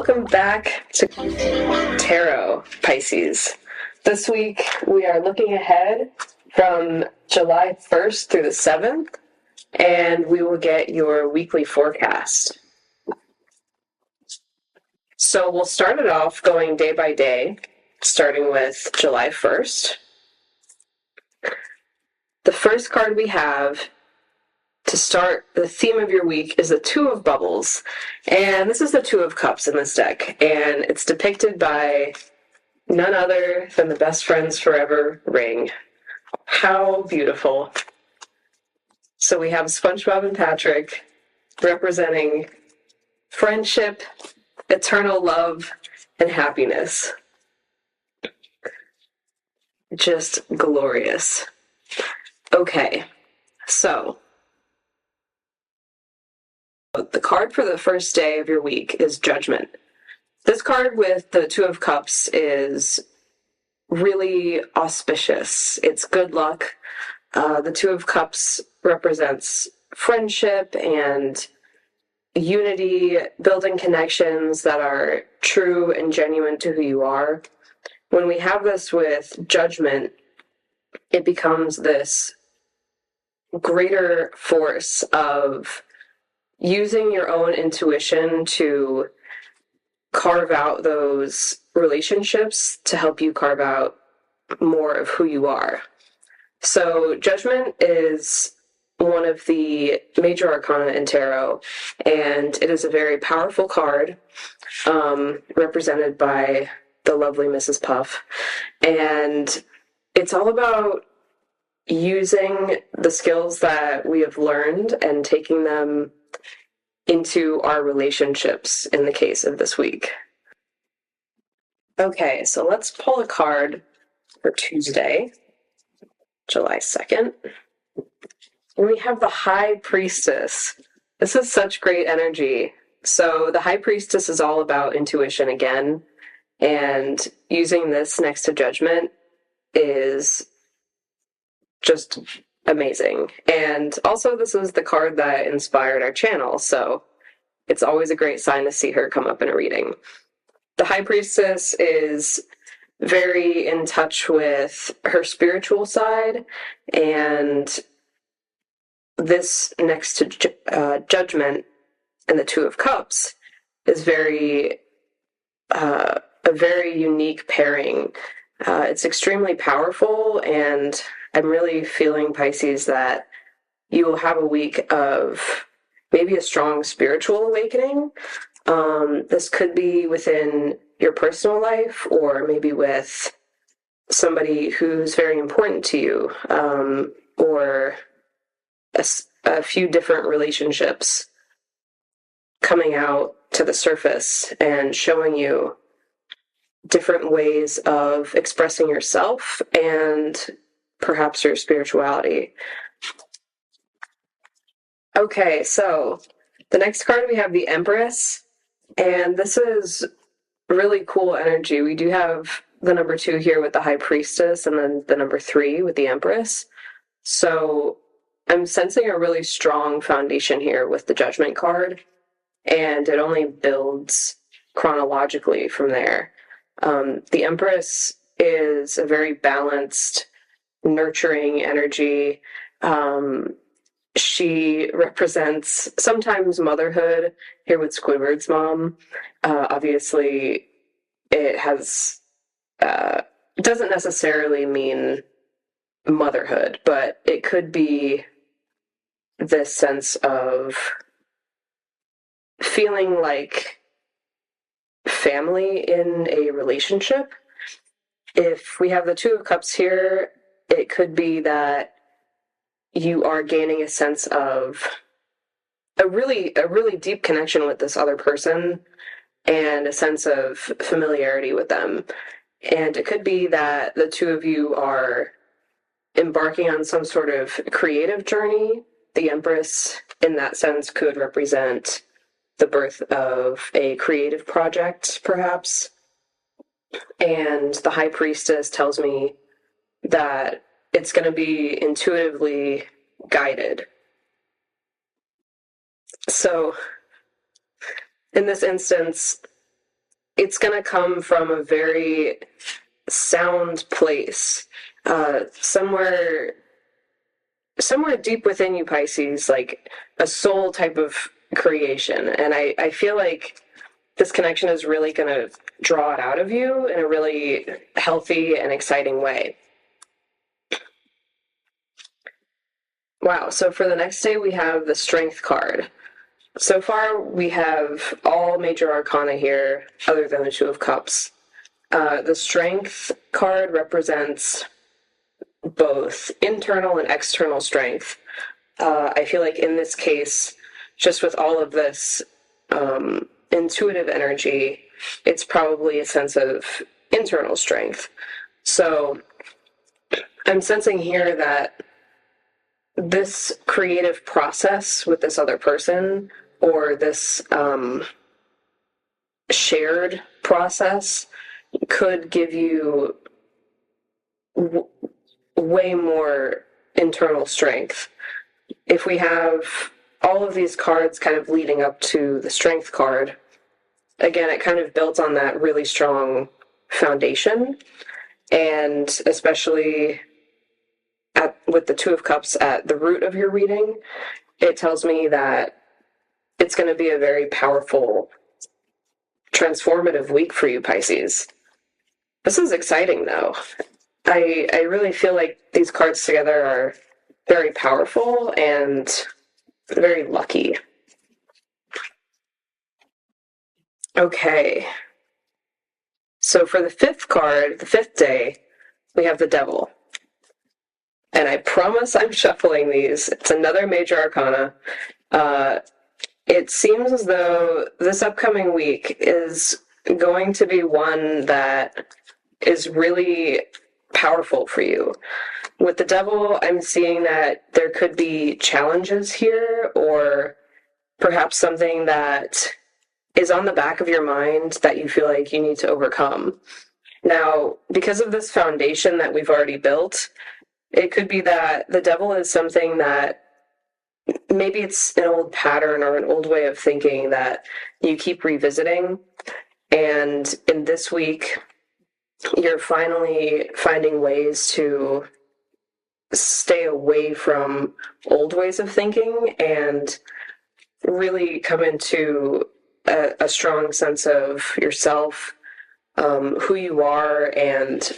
Welcome back to Tarot, Pisces. This week we are looking ahead from July 1st through the 7th, and we will get your weekly forecast. So we'll start it off going day by day, starting with July 1st. The first card we have to start the theme of your week is the Two of Bubbles. And this is the Two of Cups in this deck. And it's depicted by none other than the Best Friends Forever ring. How beautiful. So we have SpongeBob and Patrick representing friendship, eternal love, and happiness. Just glorious. Okay, so the card for the first day of your week is Judgment. This card with the Two of Cups is really auspicious. It's good luck. The Two of Cups represents friendship and unity, building connections that are true and genuine to who you are. When we have this with Judgment, it becomes this greater force of using your own intuition to carve out those relationships to help you carve out more of who you are. So Judgment is one of the major arcana in tarot, and it is a very powerful card, represented by the lovely Mrs. Puff. And it's all about using the skills that we have learned and taking them into our relationships in the case of this week. Okay, so let's pull a card for Tuesday, July 2nd. We have the High Priestess. This is such great energy. So the High Priestess is all about intuition again, and using this next to Judgment is just amazing. And also this is the card that inspired our channel, so it's always a great sign to see her come up in a reading. The High Priestess is very in touch with her spiritual side, and this next to Judgment and the Two of Cups is a very unique pairing. It's extremely powerful, and I'm really feeling, Pisces, that you will have a week of maybe a strong spiritual awakening. This could be within your personal life, or maybe with somebody who's very important to you, or a few different relationships coming out to the surface and showing you different ways of expressing yourself and perhaps your spirituality. Okay, so the next card we have the Empress, and this is really cool energy. We do have the number 2 here with the High Priestess, and then the number 3 with the Empress. So I'm sensing a really strong foundation here with the Judgment card, and it only builds chronologically from there. The Empress is a very balanced, nurturing energy. She represents sometimes motherhood, here with Squidward's mom. Obviously, it has doesn't necessarily mean motherhood, but it could be this sense of feeling like family in a relationship. If we have the Two of Cups here, it could be that you are gaining a sense of a really deep connection with this other person and a sense of familiarity with them. And it could be that the two of you are embarking on some sort of creative journey. The Empress, in that sense, could represent the birth of a creative project, perhaps. And the High Priestess tells me that it's going to be intuitively guided. So, in this instance, it's going to come from a very sound place, somewhere deep within you, Pisces, like a soul type of creation. And I feel like this connection is really going to draw it out of you in a really healthy and exciting way. Wow, so for the next day, we have the Strength card. So far, we have all major arcana here, other than the Two of Cups. The Strength card represents both internal and external strength. I feel like in this case, just with all of this intuitive energy, it's probably a sense of internal strength. So I'm sensing here that this creative process with this other person, or this shared process, could give you way more internal strength. If we have all of these cards kind of leading up to the Strength card, again, it kind of builds on that really strong foundation, and especially with the Two of Cups at the root of your reading, it tells me that it's going to be a very powerful, transformative week for you, Pisces. This is exciting, though. I really feel like these cards together are very powerful and very lucky. Okay. So for the fifth card, the fifth day, we have the Devil. And I promise I'm shuffling these. It's another major arcana. It seems as though this upcoming week is going to be one that is really powerful for you. With the Devil, I'm seeing that there could be challenges here, or perhaps something that is on the back of your mind that you feel like you need to overcome. Now, because of this foundation that we've already built, it could be that the Devil is something that maybe it's an old pattern or an old way of thinking that you keep revisiting. And in this week, you're finally finding ways to stay away from old ways of thinking and really come into a strong sense of yourself, who you are, and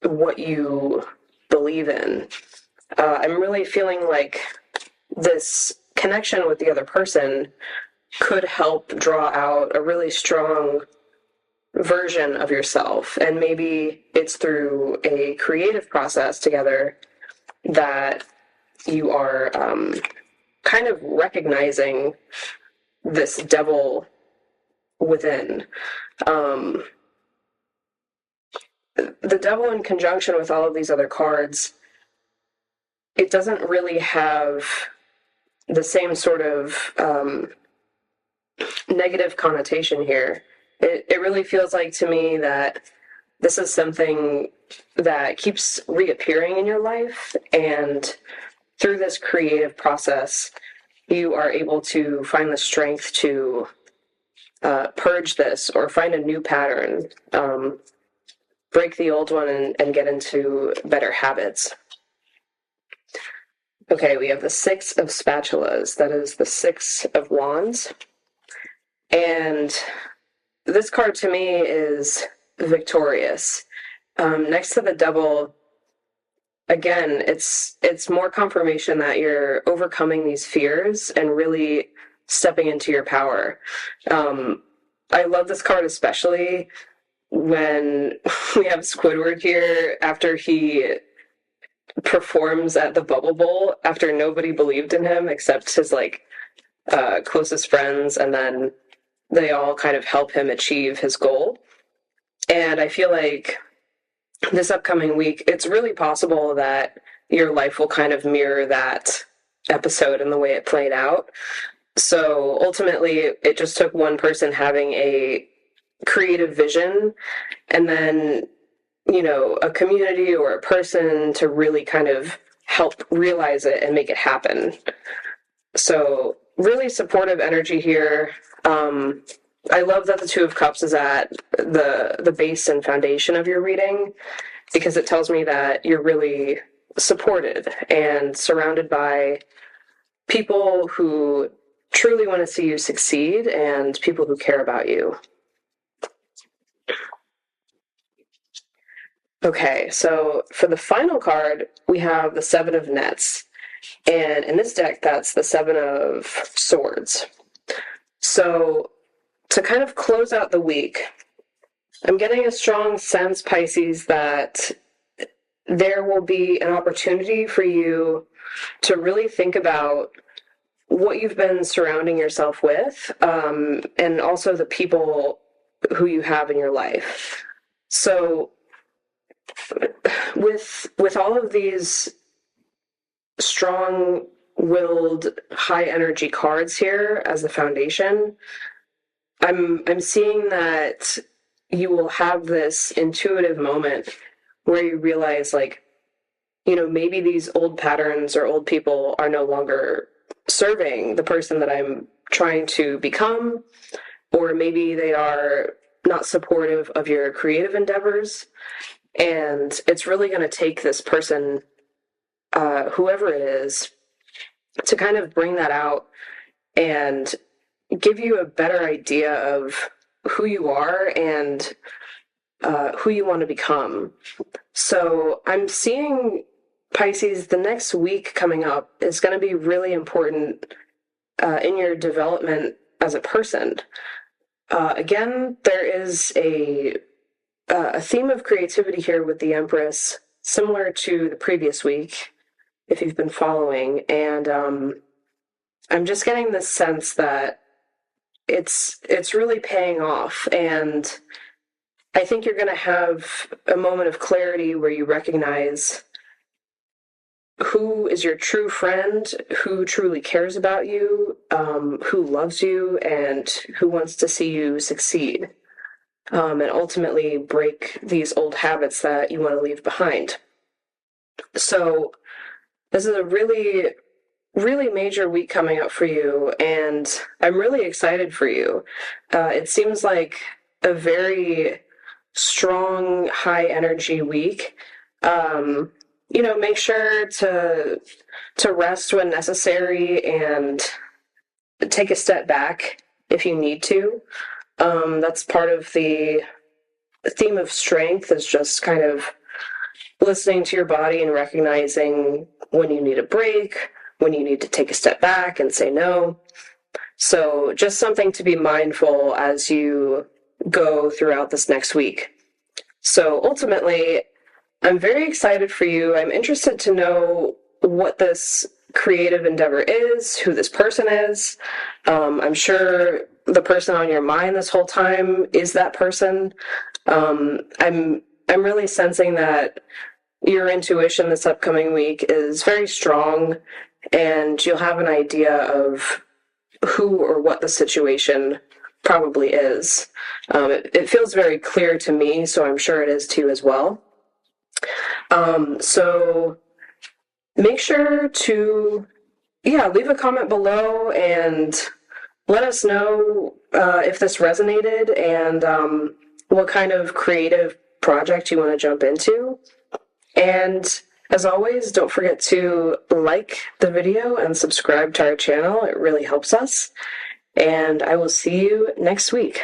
what you believe in. I'm really feeling like this connection with the other person could help draw out a really strong version of yourself. And maybe it's through a creative process together that you are kind of recognizing this devil within. The Devil, in conjunction with all of these other cards, it doesn't really have the same sort of negative connotation here. It really feels like to me that this is something that keeps reappearing in your life, and through this creative process, you are able to find the strength to purge this or find a new pattern, break the old one, and get into better habits. Okay, we have the Six of Spatulas. That is the Six of Wands. And this card to me is victorious. Next to the Devil, again, it's more confirmation that you're overcoming these fears and really stepping into your power. I love this card especially when we have Squidward here after he performs at the Bubble Bowl after nobody believed in him except his closest friends, and then they all kind of help him achieve his goal. And I feel like this upcoming week, it's really possible that your life will kind of mirror that episode and the way it played out. So ultimately, it just took one person having a creative vision, and then, a community or a person to really kind of help realize it and make it happen. So really supportive energy here. I love that the Two of Cups is at the base and foundation of your reading, because it tells me that you're really supported and surrounded by people who truly want to see you succeed and people who care about you. Okay, so for the final card, we have the Seven of Nets. And in this deck, that's the Seven of Swords. So to kind of close out the week, I'm getting a strong sense, Pisces, that there will be an opportunity for you to really think about what you've been surrounding yourself with, and also the people who you have in your life. So with all of these strong-willed, high-energy cards here as the foundation, I'm seeing that you will have this intuitive moment where you realize, like, maybe these old patterns or old people are no longer serving the person that I'm trying to become, or maybe they are not supportive of your creative endeavors. And it's really going to take this person, whoever it is, to kind of bring that out and give you a better idea of who you are and who you want to become. So I'm seeing, Pisces, the next week coming up is going to be really important in your development as a person. Again, there is a theme of creativity here with the Empress, similar to the previous week, if you've been following. And I'm just getting this sense that it's really paying off. And I think you're going to have a moment of clarity where you recognize who is your true friend, who truly cares about you, who loves you, and who wants to see you succeed, and ultimately break these old habits that you want to leave behind. So this is a really, really major week coming up for you, and I'm really excited for you. It seems like a very strong, high energy week. Make sure to rest when necessary and take a step back if you need to. That's part of the theme of strength, is just kind of listening to your body and recognizing when you need a break, when you need to take a step back and say no. So just something to be mindful as you go throughout this next week. So ultimately, I'm very excited for you. I'm interested to know what this creative endeavor is, who this person is. I'm sure the person on your mind this whole time is that person. I'm really sensing that your intuition this upcoming week is very strong, and you'll have an idea of who or what the situation probably is. It feels very clear to me, so I'm sure it is to you as well. So make sure to, leave a comment below and let us know if this resonated and what kind of creative project you want to jump into. And as always, don't forget to like the video and subscribe to our channel. It really helps us. And I will see you next week.